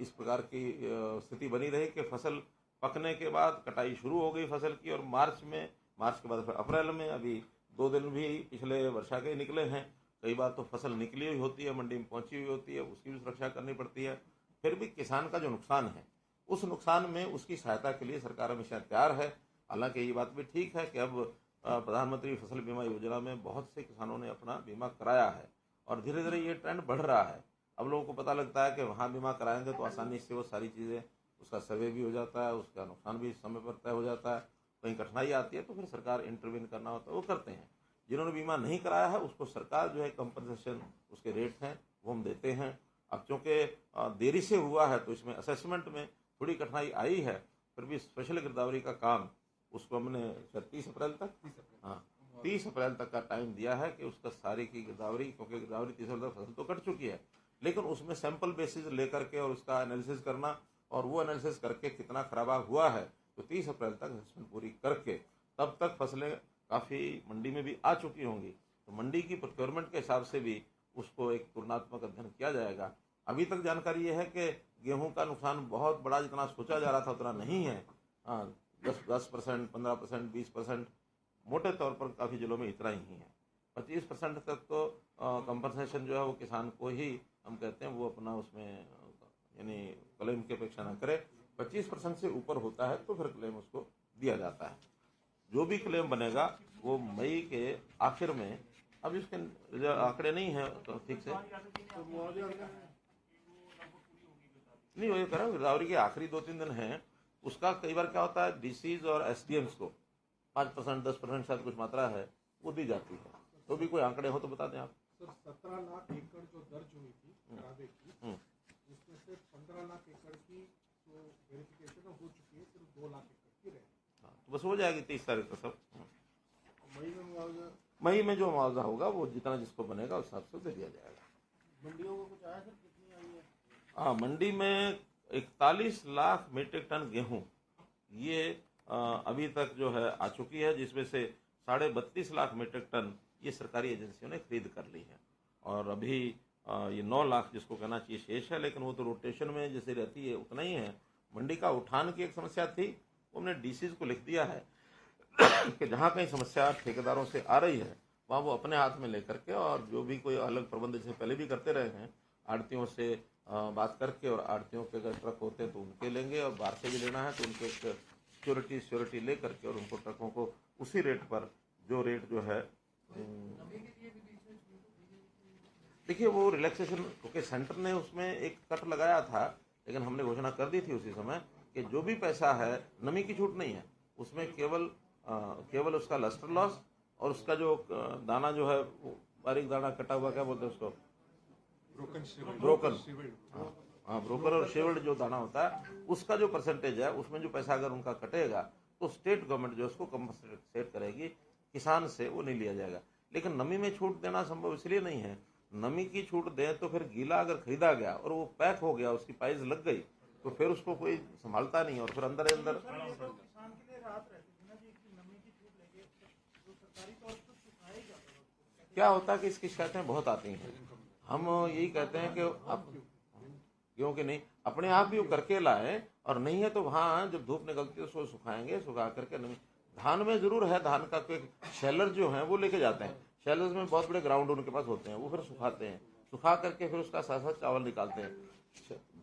इस प्रकार की स्थिति बनी रही कि फसल पकने के बाद कटाई शुरू हो गई फसल की, और मार्च के बाद फिर अप्रैल में अभी 2 दिन भी पिछले वर्षा के निकले हैं। कई बार तो फसल निकली हुई होती है, मंडी में पहुंची हुई होती है, उसकी भी सुरक्षा करनी पड़ती है। फिर भी किसान का जो नुकसान है उस नुकसान में उसकी सहायता के लिए सरकार हमेशा तैयार है। हालांकि ये बात भी ठीक है कि अब प्रधानमंत्री फसल बीमा योजना में बहुत से किसानों ने अपना बीमा कराया है और धीरे धीरे ये ट्रेंड बढ़ रहा है। अब लोगों को पता लगता है कि वहाँ बीमा कराएंगे तो आसानी से वो सारी चीज़ें, उसका सर्वे भी हो जाता है, उसका नुकसान भी समय पर तय हो जाता है। कहीं कठिनाई आती है तो फिर सरकार इंटरवीन करना होता है, वो करते हैं। जिन्होंने बीमा नहीं कराया है उसको सरकार जो है कंपनसेशन उसके रेट हैं वो हम देते हैं। अब चूँकि देरी से हुआ है तो इसमें असेसमेंट में थोड़ी कठिनाई आई है, फिर भी स्पेशल गिरदावरी का काम उसको हमने 30 अप्रैल तक 30 अप्रैल तक का टाइम दिया है कि उसका सारी की गिरदावरी, क्योंकि गिरदावरी 30 अप्रैल तक फसल तो कट चुकी है, लेकिन उसमें सैंपल बेसिस लेकर के और उसका एनालिसिस करना और वो एनालिसिस करके कितना खराबा हुआ है तो 30 अप्रैल तक असेसमेंट पूरी करके तब तक फसलें काफ़ी मंडी में भी आ चुकी होंगी, तो मंडी की प्रोक्योरमेंट के हिसाब से भी उसको एक तुलनात्मक अध्ययन किया जाएगा। अभी तक जानकारी ये है कि गेहूं का नुकसान बहुत बड़ा जितना सोचा जा रहा था उतना नहीं है। 10%, 15%, 20%, मोटे तौर पर काफ़ी जिलों में इतना ही है। 25% तक तो कंपनसेशन जो है वो किसान को ही हम कहते हैं वो अपना उसमें यानी क्लेम की अपेक्षा न करे। 25% से ऊपर होता है तो फिर क्लेम उसको दिया जाता है। जो भी क्लेम बनेगा वो मई के आखिर में, अब इसके आंकड़े नहीं है तो ठीक से नहीं हो करा। गिरदावरी के आखिरी 2-3 दिन हैं, उसका कई बार क्या होता है डीसीज और एसडीएम्स को 5%, 10% शायद कुछ मात्रा है वो दी जाती है। तो भी कोई आंकड़े हो तो बता दें आप। सर 17 लाख एकड़ जो दर्ज हुई थी खराबे की, उसमें से 15 लाख एकड़ की जो वेरिफिकेशन हो चुकी है, सिर्फ 2 लाख एकड़ की रहे। तो बस हो जाएगी 30 तारीख को सब। मई में जो मुआवजा होगा वो जितना जिसको बनेगा उस हिसाब से दे दिया जाएगा। मंडियों को कुछ आया सर, कितनी आई है? हाँ, मंडी में 41 लाख मीट्रिक टन गेहूं ये अभी तक जो है आ चुकी है, जिसमें से 32.5 लाख मीट्रिक टन ये सरकारी एजेंसियों ने खरीद कर ली है। और अभी ये 9 लाख जिसको कहना चाहिए शेष है, लेकिन वो तो रोटेशन में जैसे रहती है उतना ही है। मंडी का उठान की एक समस्या थी, वो हमने डीसीज को लिख दिया है कि जहाँ कहीं समस्या ठेकेदारों से आ रही है वहाँ वो अपने हाथ में लेकर के, और जो भी कोई अलग प्रबंध जैसे पहले भी करते रहे हैं, आड़तियों से बात करके, और आड़तियों के अगर ट्रक होते हैं तो उनके लेंगे, और बाहर से भी लेना है तो उनके एक सिक्योरिटी ले करके और उनको ट्रकों को उसी रेट पर जो रेट जो है देखिए वो रिलैक्सेशन, क्योंकि सेंटर ने उसमें एक कट लगाया था, लेकिन हमने घोषणा कर दी थी उसी समय कि जो भी पैसा है, नमी की छूट नहीं है उसमें, केवल उसका लस्टर लॉस और उसका जो दाना जो है बारीक दाना कटा हुआ, क्या बोलते हैं उसको, ब्रोकर और शेवल्ड जो दाना होता है उसका जो परसेंटेज है, उसमें जो पैसा अगर उनका कटेगा तो स्टेट गवर्नमेंट जो उसको कंपनसेट करेगी, किसान से वो नहीं लिया जाएगा। लेकिन नमी में छूट देना संभव इसलिए नहीं है, नमी की छूट दें तो फिर गीला अगर खरीदा गया और वो पैक हो गया, उसकी प्राइस लग गई, तो फिर उसको कोई संभालता नहीं और फिर अंदर क्या होता है कि इसकी शिकायतें बहुत आती हैं। हम यही कहते हैं कि आप क्योंकि नहीं अपने आप भी वो करके लाए, और नहीं है तो वहाँ जब धूप निकलती है उसको सुखाएंगे, सुखा करके नमी। धान में जरूर है, धान का कोई शेलर जो है वो लेके जाते हैं, शेलर्स में बहुत बड़े ग्राउंड उनके पास होते हैं, वो फिर सुखाते हैं, सुखा करके फिर उसका साथ साथ चावल निकालते हैं।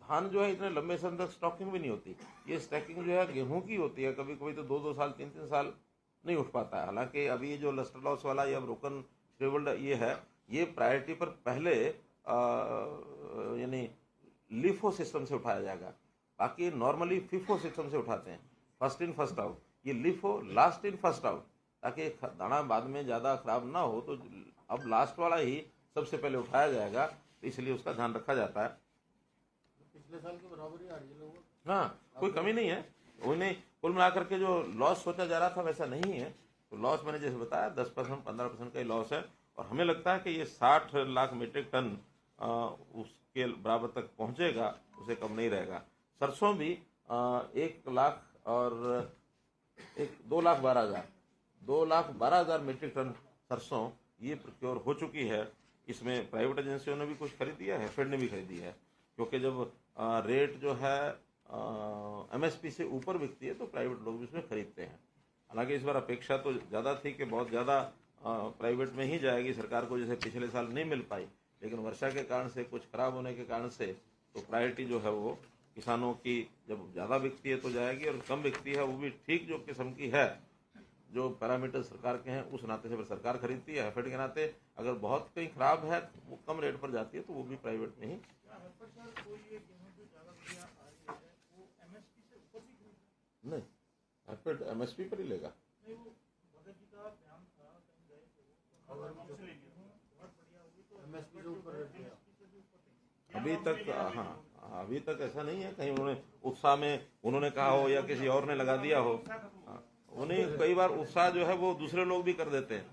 धान जो है इतने लंबे समय तक स्टॉकिंग भी नहीं होती, ये स्टैकिंग जो है गेहूं की होती है, कभी कभी तो 2-2 साल 3-3 साल नहीं उठ पाता है। हालांकि अभी जो लस्टर लॉस वाला या ब्रोकन शेवल्ड ये है, ये प्रायोरिटी पर पहले यानी लिफो सिस्टम से उठाया जाएगा, बाकी नॉर्मली फिफो सिस्टम से उठाते हैं, फर्स्ट इन फर्स्ट आउट, ये LIFO last in first out, ताकि दाना बाद में ज़्यादा खराब ना हो, तो अब लास्ट वाला ही सबसे पहले उठाया जाएगा, तो इसलिए उसका ध्यान रखा जाता है। पिछले साल के बराबर ही आ रही है लोगों, हाँ, कोई कमी नहीं है, उन्हें कुल मिलाकर के जो लॉस सोचा जा रहा था वैसा नहीं है। तो लॉस मैंने जैसे बताया 10% 15% का ही लॉस है, और हमें लगता है कि ये 60 लाख मीट्रिक टन उसके बराबर तक पहुंचेगा, उसे कम नहीं रहेगा। सरसों भी 2,12,000 मीट्रिक टन सरसों ये प्रोक्योर हो चुकी है। इसमें प्राइवेट एजेंसियों ने भी कुछ खरीदी है, फेड ने भी खरीदी है, क्योंकि जब रेट जो है MSP से ऊपर बिकती है तो प्राइवेट लोग भी इसमें खरीदते हैं। हालांकि इस बार अपेक्षा तो ज़्यादा थी कि बहुत ज़्यादा प्राइवेट में ही जाएगी सरकार को, जैसे पिछले साल नहीं मिल पाई, लेकिन वर्षा के कारण से, कुछ खराब होने के कारण से, तो प्रायोरिटी जो है वो किसानों की जब ज़्यादा बिकती है तो जाएगी, और कम बिकती है वो भी ठीक जो किस्म की है, जो पैरामीटर सरकार के हैं उस नाते से फिर सरकार खरीदती है। फेड के नाते अगर बहुत कहीं खराब है वो कम रेट पर जाती है, तो वो भी प्राइवेट में ही। नहीं, फेड MSP पर ही लेगा। अभी तक ऐसा नहीं है कहीं उन्होंने उत्साह में उन्होंने कहा हो या किसी और ने लगा दिया हो। उन्हें कई बार उत्साह जो है वो दूसरे लोग भी कर देते हैं,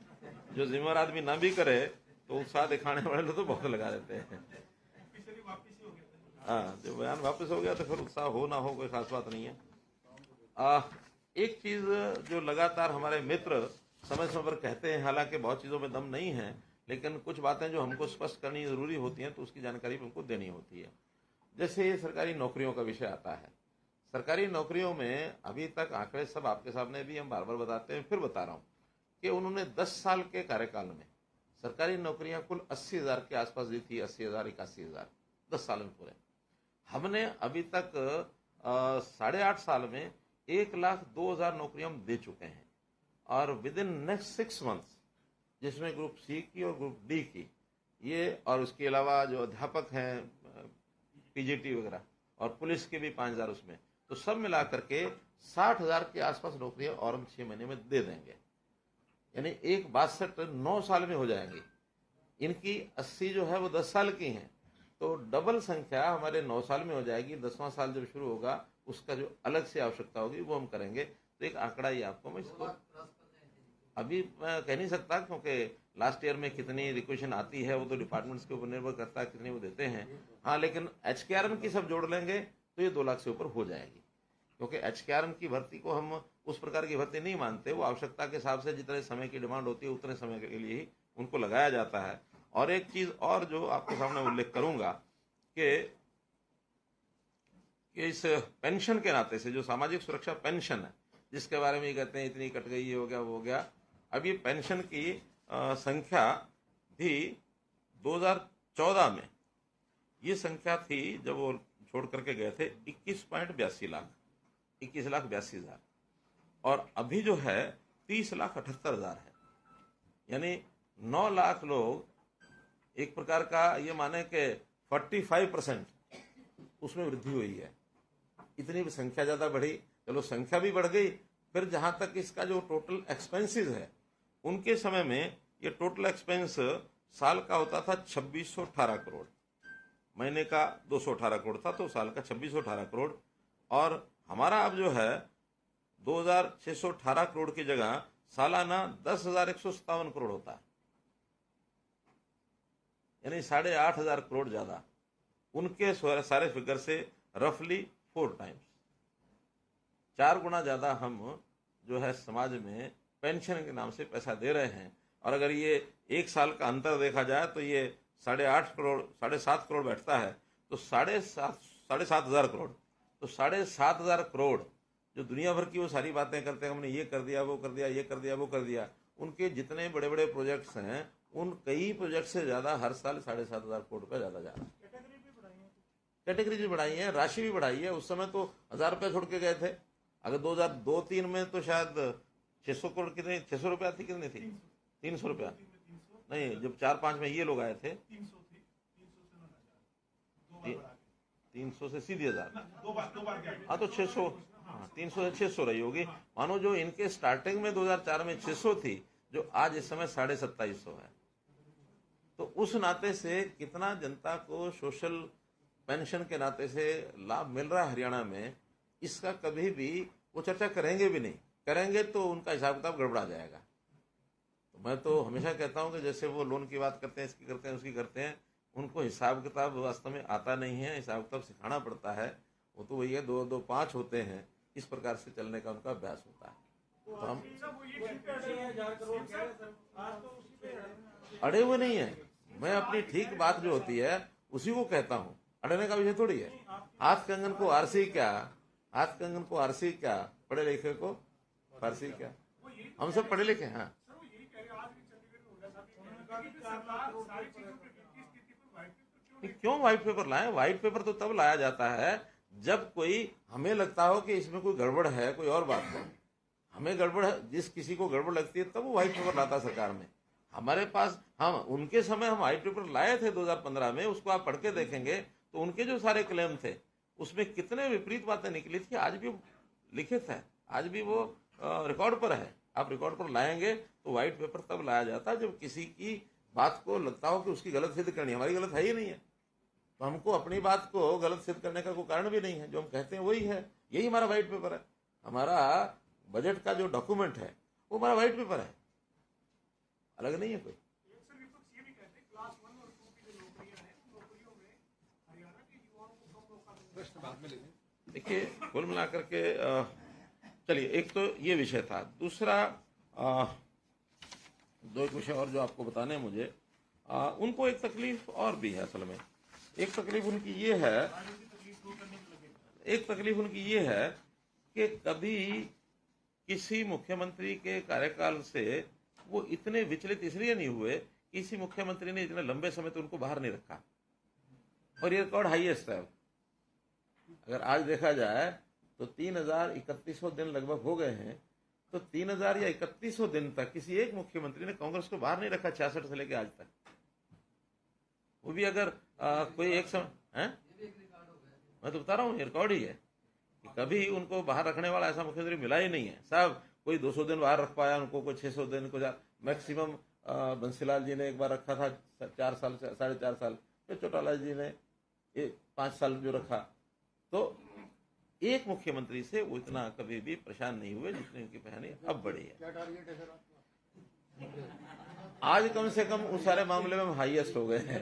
जो जिम्मेदार आदमी ना भी करे तो उत्साह दिखाने वाले लोग तो बहुत लगा देते हैं। हाँ, जो बयान वापस हो गया तो फिर उत्साह हो ना हो कोई खास बात नहीं है। एक चीज जो लगातार हमारे मित्र समय समय पर कहते हैं, हालांकि बहुत चीजों में दम नहीं है, लेकिन कुछ बातें जो हमको स्पष्ट करनी जरूरी होती हैं तो उसकी जानकारी हमको देनी होती है। जैसे ये सरकारी नौकरियों का विषय आता है, सरकारी नौकरियों में अभी तक आंकड़े सब आपके सामने भी हम बार बार बताते हैं, फिर बता रहा हूँ कि उन्होंने 10 साल के कार्यकाल में सरकारी नौकरियां कुल 80,000 के आसपास दी थी, 80,000 81,000 10 साल में पूरे। हमने अभी तक 8.5 साल में 1,02,000 नौकरियां हम दे चुके हैं, और विद इन नेक्स्ट 6 मंथ्स, जिसमें ग्रुप सी की और ग्रुप डी की ये, और उसके अलावा जो अध्यापक हैं PGT वगैरह, और पुलिस के भी 5,000 उसमें, तो सब मिला करके 60,000 के आसपास नौकरियां और हम 6 महीने में दे देंगे, यानी 9 साल में हो जाएंगी। इनकी 80 जो है वो 10 साल की हैं, तो डबल संख्या हमारे 9 साल में हो जाएगी। 10वां साल जब शुरू होगा उसका जो अलग से आवश्यकता होगी वो हम करेंगे। तो एक आंकड़ा ही आपको मैं इसको अभी मैं कह नहीं सकता, क्योंकि लास्ट ईयर में कितनी रिक्वेशन आती है वो तो डिपार्टमेंट्स के ऊपर निर्भर करता है कितनी वो देते हैं। हाँ, लेकिन HKRM की सब जोड़ लेंगे तो ये 2 लाख से ऊपर हो जाएगी, क्योंकि HKRM की भर्ती को हम उस प्रकार की भर्ती नहीं मानते, वो आवश्यकता के हिसाब से जितने समय की डिमांड होती है उतने समय के लिए ही उनको लगाया जाता है। और एक चीज और जो आपके सामने उल्लेख करूंगा कि इस पेंशन के नाते से, जो सामाजिक सुरक्षा पेंशन है जिसके बारे में ये कहते हैं इतनी कट गई, ये हो गया वो हो गया, अब ये पेंशन की संख्या भी 2014 में ये संख्या थी जब वो छोड़ करके गए थे 21.82 लाख, 21,82,000। और अभी जो है 30,78,000 है, यानी 9 लाख लोग एक प्रकार का ये माने कि 45% उसमें वृद्धि हुई है। इतनी भी संख्या ज्यादा बढ़ी, चलो संख्या भी बढ़ गई। फिर जहां तक इसका जो टोटल एक्सपेंसेस है, उनके समय में ये टोटल एक्सपेंस साल का होता था 2618 करोड़, महीने का 218 करोड़ था, तो साल का 2618 करोड़। और हमारा अब जो है 2618 करोड़ की जगह सालाना 10,157 करोड़ होता है, यानी 8,500 करोड़ ज्यादा उनके सारे फिगर से, रफली 4 टाइम्स, 4 गुना ज्यादा हम जो है समाज में पेंशन के नाम से पैसा दे रहे हैं। और अगर ये एक साल का अंतर देखा जाए तो ये 8.5 करोड़ 7.5 करोड़ बैठता है, तो 7,500 करोड़, तो 7,500 करोड़ जो दुनिया भर की वो सारी बातें करते हैं, हमने ये कर दिया, वो कर दिया, ये कर दिया, वो कर दिया, उनके जितने बड़े बड़े प्रोजेक्ट्स हैं उन कई प्रोजेक्ट से ज्यादा हर साल 7,500 करोड़ रुपया ज्यादा जा रहा है। कैटेगरी भी बढ़ाई है, राशि भी बढ़ाई है। उस समय तो 1,000 रुपया छोड़ के गए थे। अगर 2002-03 में तो शायद 600 करोड़ कितनी, 600 रुपया थी, कितनी थी, 300 रुपया नहीं, जब 4-5 में ये लोग आए थे 300 से सीधी 1,000, हाँ तो 600, हाँ 300 से 600 रही होगी। मानो जो इनके स्टार्टिंग में 2004 में 600 थी, जो आज इस समय 2,750 है। तो उस नाते से कितना जनता को सोशल पेंशन के नाते से लाभ मिल रहा है हरियाणा में, इसका कभी भी वो चर्चा करेंगे भी नहीं। करेंगे तो उनका हिसाब किताब गड़बड़ा जाएगा। तो मैं तो हमेशा कहता हूं कि जैसे वो लोन की बात करते हैं, इसकी करते हैं, उसकी करते हैं, उनको हिसाब किताब वास्तव में आता नहीं है, हिसाब किताब सिखाना पड़ता है। वो तो वही है, 2-2-5 होते हैं, इस प्रकार से चलने का उनका अभ्यास होता है। तो हम अड़े हुए नहीं है, मैं अपनी ठीक बात जो होती है उसी को कहता हूँ, अड़ने का विषय थोड़ी है। हाथ कंगन को आरसी क्या, हाथ कंगन को आरसी क्या, पढ़े लिखे को फारसी क्या, हम सब पढ़े लिखे हैं। क्यों व्हाइट पेपर लाए? व्हाइट पेपर तो तब लाया जाता है जब कोई हमें लगता हो कि इसमें कोई गड़बड़ है, कोई और बात हो। हमें गड़बड़ है, जिस किसी को गड़बड़ लगती है तब वो व्हाइट पेपर लाता सरकार में। हमारे पास, हम उनके समय हम व्हाइट पेपर लाए थे 2015 में, उसको आप पढ़ के देखेंगे तो उनके जो सारे क्लेम थे उसमें कितने विपरीत बातें निकली थी, आज भी लिखित है, आज भी वो रिकॉर्ड पर है। आप रिकॉर्ड पर लाएंगे तो व्हाइट पेपर तब लाया जाता है जब किसी की बात को लगता हो कि उसकी गलत सिद्ध करनी, हमारी गलत है ही नहीं है, तो हमको अपनी बात को गलत सिद्ध करने का कोई कारण भी नहीं है। जो हम कहते हैं वही है, यही हमारा व्हाइट पेपर है। हमारा बजट का जो डॉक्यूमेंट है वो हमारा व्हाइट पेपर है, अलग नहीं है कोई। देखिए, कुल मिलाकर के चलिए, एक तो ये विषय था। दूसरा, दो एक विषय और जो आपको बताने हैं मुझे, उनको एक तकलीफ और भी है असल में। एक तकलीफ उनकी ये है कि कभी किसी मुख्यमंत्री के कार्यकाल से वो इतने विचलित इसलिए नहीं हुए, किसी मुख्यमंत्री ने इतने लंबे समय तक उनको बाहर नहीं रखा, और ये रिकॉर्ड हाईएस्ट है। अगर आज देखा जाए तो 3,3100 दिन लगभग हो गए हैं, तो 3,000 या 3100 दिन तक किसी एक मुख्यमंत्री ने कांग्रेस को बाहर नहीं रखा, 66 से लेकर आज तक। वो भी अगर कोई एक समय है, मैं तो बता रहा हूँ, रिकॉर्ड ही है कि कभी उनको बाहर रखने वाला ऐसा मुख्यमंत्री मिला ही नहीं है। साहब कोई 200 दिन बाहर रख पाया उनको, कोई 600 दिन को मैक्सिमम बंसीलाल जी ने एक बार रखा था 4 साल 4.5 साल, फिर चौटाला जी ने 5 साल जो रखा। तो एक मुख्यमंत्री से वो इतना कभी भी परेशान नहीं हुए जितनी उनकी परेशानी अब बढ़ी है। क्या टारगेट है सर आपका? आज कम से कम उस सारे मामले में हम हाईएस्ट हो गए हैं,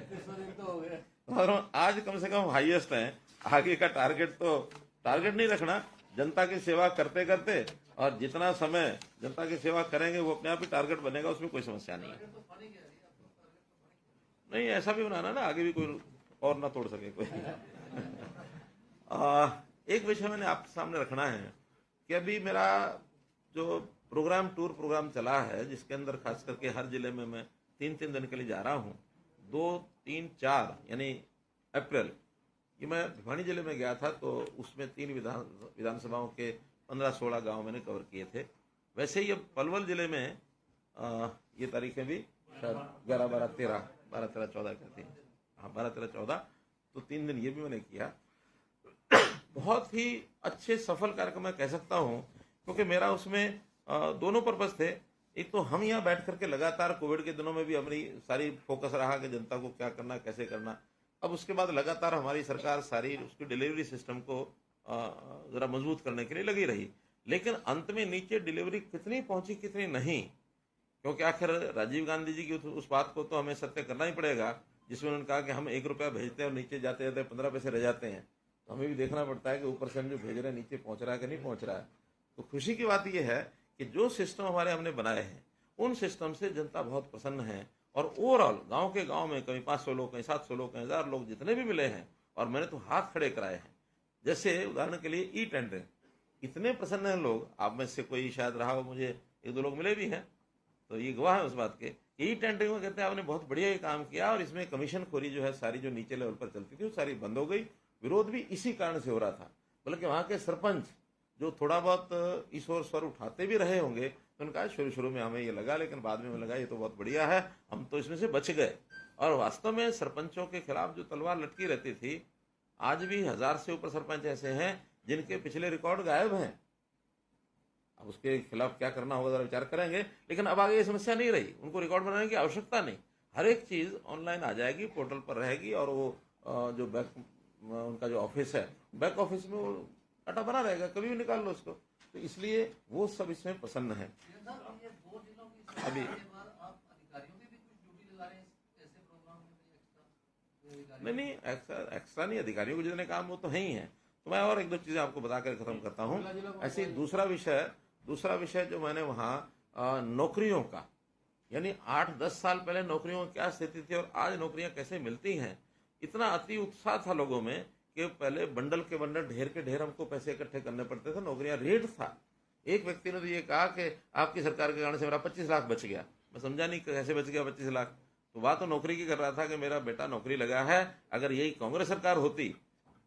और आज कम से कम हाईएस्ट हैं। आगे का टारगेट नहीं रखना, जनता की सेवा करते करते, और जितना समय जनता की सेवा करेंगे वो अपने आप ही टारगेट बनेगा, उसमें कोई समस्या नहीं है। नहीं, ऐसा भी बनाना ना, आगे भी कोई और ना तोड़ सके कोई। एक विषय मैंने आपके सामने रखना है कि अभी मेरा जो टूर प्रोग्राम चला है, जिसके अंदर खास करके हर जिले में मैं 3-3 दिन के लिए जा रहा हूँ, 2, 3, 4 यानी अप्रैल, ये मैं भिवानी जिले में गया था, तो उसमें 3 विधानसभाओं के 15-16 गांव मैंने कवर किए थे। वैसे ही अब पलवल जिले में ये तारीखें भी शायद 11, 12, 13, 14 कहती हैं, हाँ 12, 13, 14, तो 3 दिन ये भी मैंने किया। बहुत ही अच्छे सफल कार्यक्रम मैं कह सकता हूँ, क्योंकि मेरा उसमें दोनों पर्पस थे। एक तो हम यहाँ बैठ करके लगातार कोविड के दिनों में भी हमारी सारी फोकस रहा कि जनता को क्या करना, कैसे करना। अब उसके बाद लगातार हमारी सरकार सारी उसकी डिलीवरी सिस्टम को जरा मजबूत करने के लिए लगी रही, लेकिन अंत में नीचे डिलीवरी कितनी पहुंची कितनी नहीं, क्योंकि आखिर राजीव गांधी जी की उस बात को तो हमें सत्य करना ही पड़ेगा, जिसमें उन्होंने कहा कि हम 1 रुपया भेजते हैं और नीचे जाते जाते 15 पैसे रह जाते हैं। तो हमें भी देखना पड़ता है कि ऊपर से हम जो भेज रहे हैं नीचे पहुंच रहा है कि नहीं पहुंच रहा है। तो खुशी की बात यह है कि जो सिस्टम हमारे हमने बनाए हैं उन सिस्टम से जनता बहुत प्रसन्न है, और ओवरऑल गांव के गांव में कहीं 500 लोग, कहीं 700 लोग, कहीं 1000 लोग जितने भी मिले हैं, और मैंने तो हाथ खड़े कराए हैं। जैसे उदाहरण के लिए ई टेंडरिंग, इतने प्रसन्न हैं लोग, आप में से कोई शायद रहा हो, मुझे 1-2 लोग मिले भी हैं, तो ये गवाह है उस बात के। ई टेंडरिंग में कहते हैं आपने बहुत बढ़िया ये काम किया, और इसमें कमीशन खोरी जो है सारी जो नीचे लेवल पर चलती थी वो सारी बंद हो गई। विरोध भी इसी कारण से हो रहा था, बल्कि वहां के सरपंच जो थोड़ा बहुत इस ओर स्वर उठाते भी रहे होंगे, तो उनका शुरू में हमें ये लगा, लेकिन बाद में लगा ये तो बहुत बढ़िया है, हम तो इसमें से बच गए। और वास्तव में सरपंचों के खिलाफ जो तलवार लटकी रहती थी, आज भी 1000 से ऊपर सरपंच ऐसे हैं जिनके पिछले रिकॉर्ड गायब हैं। अब उसके खिलाफ क्या करना होगा जरा विचार करेंगे, लेकिन अब आगे ये समस्या नहीं रही, उनको रिकॉर्ड बनाने की आवश्यकता नहीं, हर एक चीज ऑनलाइन आ जाएगी, पोर्टल पर रहेगी, और वो जो उनका जो ऑफिस है, बैक ऑफिस में वो डाटा बना रहेगा, कभी भी निकाल लो उसको। तो इसलिए वो सब इसमें प्रसन्न है। अभी नहीं, एक्स्ट्रा नहीं, अधिकारियों को जितने काम वो तो है ही है। तो मैं और 1-2 चीजें आपको बताकर खत्म करता हूँ। ऐसे दूसरा विषय जो मैंने वहाँ नौकरियों का, यानी 8-10 साल पहले नौकरियों की क्या स्थिति थी और आज नौकरियां कैसे मिलती हैं, इतना अति उत्साह था लोगों में कि पहले बंडल के बंडल, ढेर के ढेर हमको पैसे इकट्ठे करने पड़ते थे, नौकरियां रेट था। एक व्यक्ति ने तो ये कहा कि आपकी सरकार के कारण से मेरा 25 लाख बच गया। मैं समझा नहीं कैसे बच गया 25 लाख। तो बात तो नौकरी की कर रहा था कि मेरा बेटा नौकरी लगा है, अगर यही कांग्रेस सरकार होती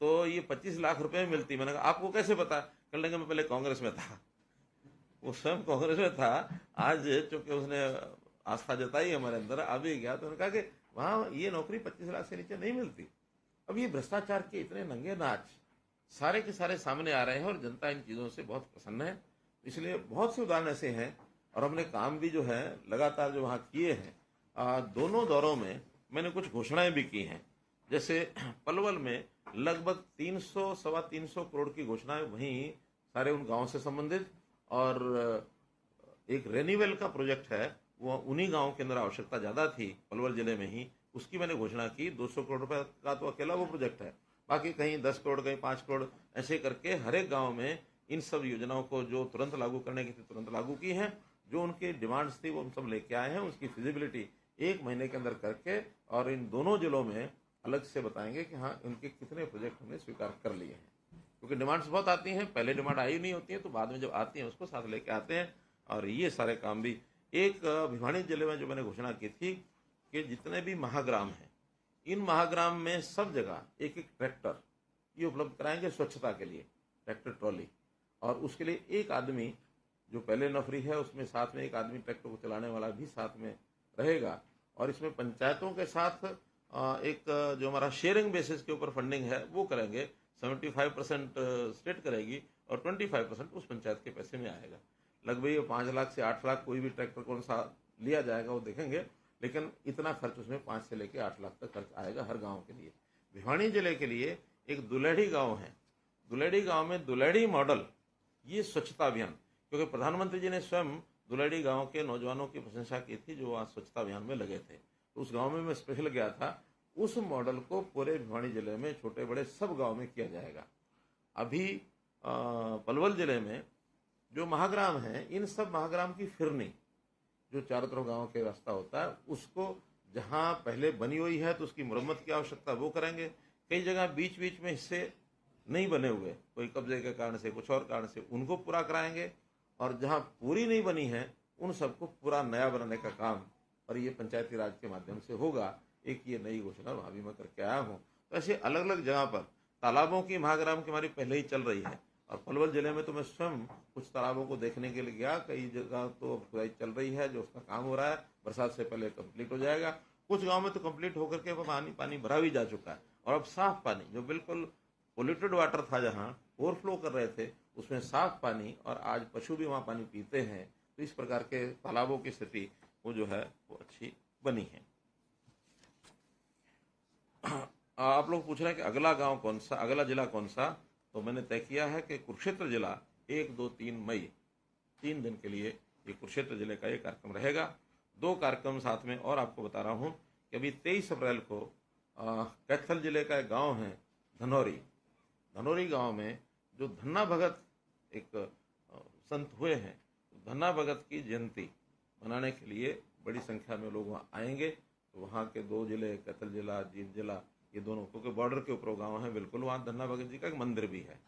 तो ये 25 लाख रुपए मिलती। मैंने कहा आपको कैसे पता? कर लेंगे, मैं पहले कांग्रेस में था। वो स्वयं कांग्रेस में था, आज चूंकि उसने आस्था जताई हमारे अंदर, आ भी गया, तो उन्होंने कहा कि वहां ये नौकरी 25 लाख से नीचे नहीं मिलती। अब ये भ्रष्टाचार के इतने नंगे नाच सारे के सारे सामने आ रहे हैं, और जनता इन चीजों से बहुत प्रसन्न है। इसलिए बहुत से उदाहरण ऐसे हैं, और हमने काम भी जो है लगातार जो वहां किए हैं, दोनों दौरों में मैंने कुछ घोषणाएं भी की हैं। जैसे पलवल में लगभग 300-325 करोड़ की घोषणाएं वहीं सारे उन गांवों से संबंधित, और एक रेन्यूअल का प्रोजेक्ट है, वो उन्हीं गांवों के अंदर आवश्यकता ज्यादा थी पलवल जिले में ही, उसकी मैंने घोषणा की। 200 करोड़ रुपए का तो अकेला वो प्रोजेक्ट है, बाकी कहीं 10 करोड़, कहीं 5 करोड़, ऐसे करके हर एक गांव में इन सब योजनाओं को जो तुरंत लागू करने की थी तुरंत लागू की है। जो उनकी डिमांड्स थी वो हम सब लेके आए हैं, उसकी फिजिबिलिटी 1 महीने के अंदर करके, और इन दोनों जिलों में अलग से बताएंगे कि हाँ इनके कितने प्रोजेक्ट हमने स्वीकार कर लिए हैं। क्योंकि डिमांड्स बहुत आती हैं, पहले डिमांड आई नहीं होती है, तो बाद में जब आती हैं उसको साथ लेके आते हैं। और ये सारे काम भी, एक भिवानी जिले में जो मैंने घोषणा की थी कि जितने भी महाग्राम हैं, इन महाग्राम में सब जगह एक ट्रैक्टर ये उपलब्ध कराएंगे स्वच्छता के लिए, ट्रैक्टर ट्रॉली, और उसके लिए एक आदमी जो पहले नौकरी है उसमें साथ में एक आदमी ट्रैक्टर को चलाने वाला भी साथ में रहेगा। और इसमें पंचायतों के साथ एक जो हमारा शेयरिंग बेसिस के ऊपर फंडिंग है वो करेंगे। 75% स्टेट करेगी और 25% उस पंचायत के पैसे में आएगा। लगभग 5 लाख से 8 लाख कोई भी ट्रैक्टर कौन सा लिया जाएगा वो देखेंगे, लेकिन इतना खर्च उसमें 5 से लेकर 8 लाख तक खर्च आएगा हर गांव के लिए। भिवानी जिले के लिए एक दुलेढ़ी गांव है, दुलेढ़ी गांव में दुलेढ़ी मॉडल ये स्वच्छता अभियान, क्योंकि प्रधानमंत्री जी ने स्वयं दुलेढ़ी गांव के नौजवानों की प्रशंसा की थी जो वहाँ स्वच्छता अभियान में लगे थे। तो उस गांव में मैं स्पेशल गया था। उस मॉडल को पूरे भिवानी जिले में छोटे बड़े सब गांव में किया जाएगा। अभी पलवल जिले में जो महाग्राम है, इन सब महाग्राम की फिरनी जो चारों तरफ गांव के रास्ता होता है, उसको जहां पहले बनी हुई है तो उसकी मुरम्मत की आवश्यकता वो करेंगे। कई जगह बीच बीच में हिस्से नहीं बने हुए, कोई कब्जे के कारण से, कुछ और कारण से, उनको पूरा कराएंगे। और जहां पूरी नहीं बनी है उन सबको पूरा नया बनाने का काम, और ये पंचायती राज के माध्यम से होगा। एक ये नई घोषणा वहां भी मैं करके आया हूँ। तो ऐसे अलग अलग जगह पर तालाबों की महाग्राम की हमारी पहले ही चल रही है, और पलवल जिले में तो मैं स्वयं कुछ तालाबों को देखने के लिए गया। कई जगह तो खुदाई चल रही है, जो उसका काम हो रहा है, बरसात से पहले कंप्लीट हो जाएगा। कुछ गांव में तो कंप्लीट होकर के पानी भरा भी जा चुका है, और अब साफ पानी, जो बिल्कुल पोल्यूटेड वाटर था, जहां ओवरफ्लो कर रहे थे, उसमें साफ पानी, और आज पशु भी वहां पानी पीते हैं। तो इस प्रकार के तालाबों की स्थिति वो जो है वो अच्छी बनी है। आप लोग पूछ रहे हैं कि अगला गांव कौन सा, अगला जिला कौन सा। तो मैंने तय किया है कि कुरुक्षेत्र जिला 1, 2, 3 मई 3 दिन के लिए ये कुरुक्षेत्र जिले का ये कार्यक्रम रहेगा। 2 कार्यक्रम साथ में और आपको बता रहा हूं कि अभी 23 अप्रैल को कैथल जिले का एक गांव है धनौरी गांव में जो धन्ना भगत एक संत हुए हैं, धन्ना भगत की जयंती मनाने के लिए बड़ी संख्या में लोग वहाँ आएंगे। तो वहाँ के 2 जिले, कैथल जिला, जींद जिला, ये दोनों, क्योंकि बॉर्डर के ऊपर गांव है बिल्कुल, वहाँ धन्ना भगत जी का एक मंदिर भी है।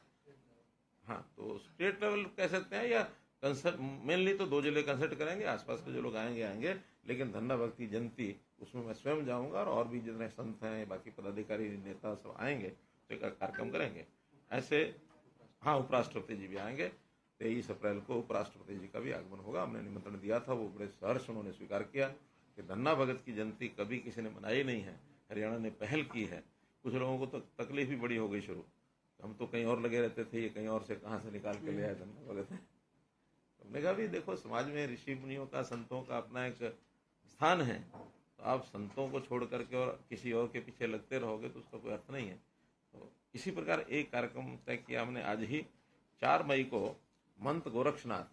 हाँ, तो स्टेट लेवल कह सकते हैं, या कंसर्ट मेनली तो 2 जिले कंसर्ट करेंगे, आसपास के जो लोग आएंगे, लेकिन धन्ना भक्ति जयंती उसमें मैं स्वयं जाऊंगा, और भी जितने संत हैं, बाकी पदाधिकारी, नेता सब आएंगे, तो एक कार्यक्रम करेंगे ऐसे। हाँ, उपराष्ट्रपति जी भी आएंगे। 23 अप्रैल को उपराष्ट्रपति जी का भी आगमन होगा। हमने निमंत्रण दिया था, वो बड़े सहर्ष उन्होंने स्वीकार किया कि धन्ना भगत की जयंती कभी किसी ने मनाई नहीं है, हरियाणा ने पहल की है। कुछ लोगों को तो तकलीफ भी बड़ी हो गई शुरू, हम तो कहीं और लगे रहते थे, ये कहीं और से कहाँ से निकाल के ले आए धन्ना भगत है। हमने कहा भी देखो, समाज में ऋषि मुनियों का, संतों का अपना एक स्थान है, तो आप संतों को छोड़ करके और किसी और के पीछे लगते रहोगे तो उसका कोई अर्थ नहीं है। तो इसी प्रकार एक कार्यक्रम तय किया हमने आज ही, 4 मई को महंत गोरखनाथ,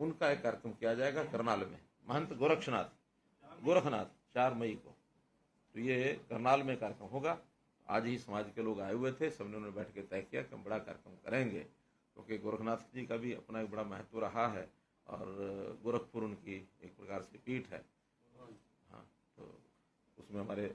उनका एक कार्यक्रम किया जाएगा करनाल में। महंत गोरखनाथ 4 मई को, तो ये करनाल में कार्यक्रम होगा। आज ही समाज के लोग आए हुए थे, सबने उन्होंने बैठ के तय किया कि हम बड़ा कार्यक्रम करेंगे, क्योंकि गोरखनाथ जी का भी अपना एक बड़ा महत्व रहा है, और गोरखपुर उनकी एक प्रकार से पीठ है। हाँ, तो उसमें हमारे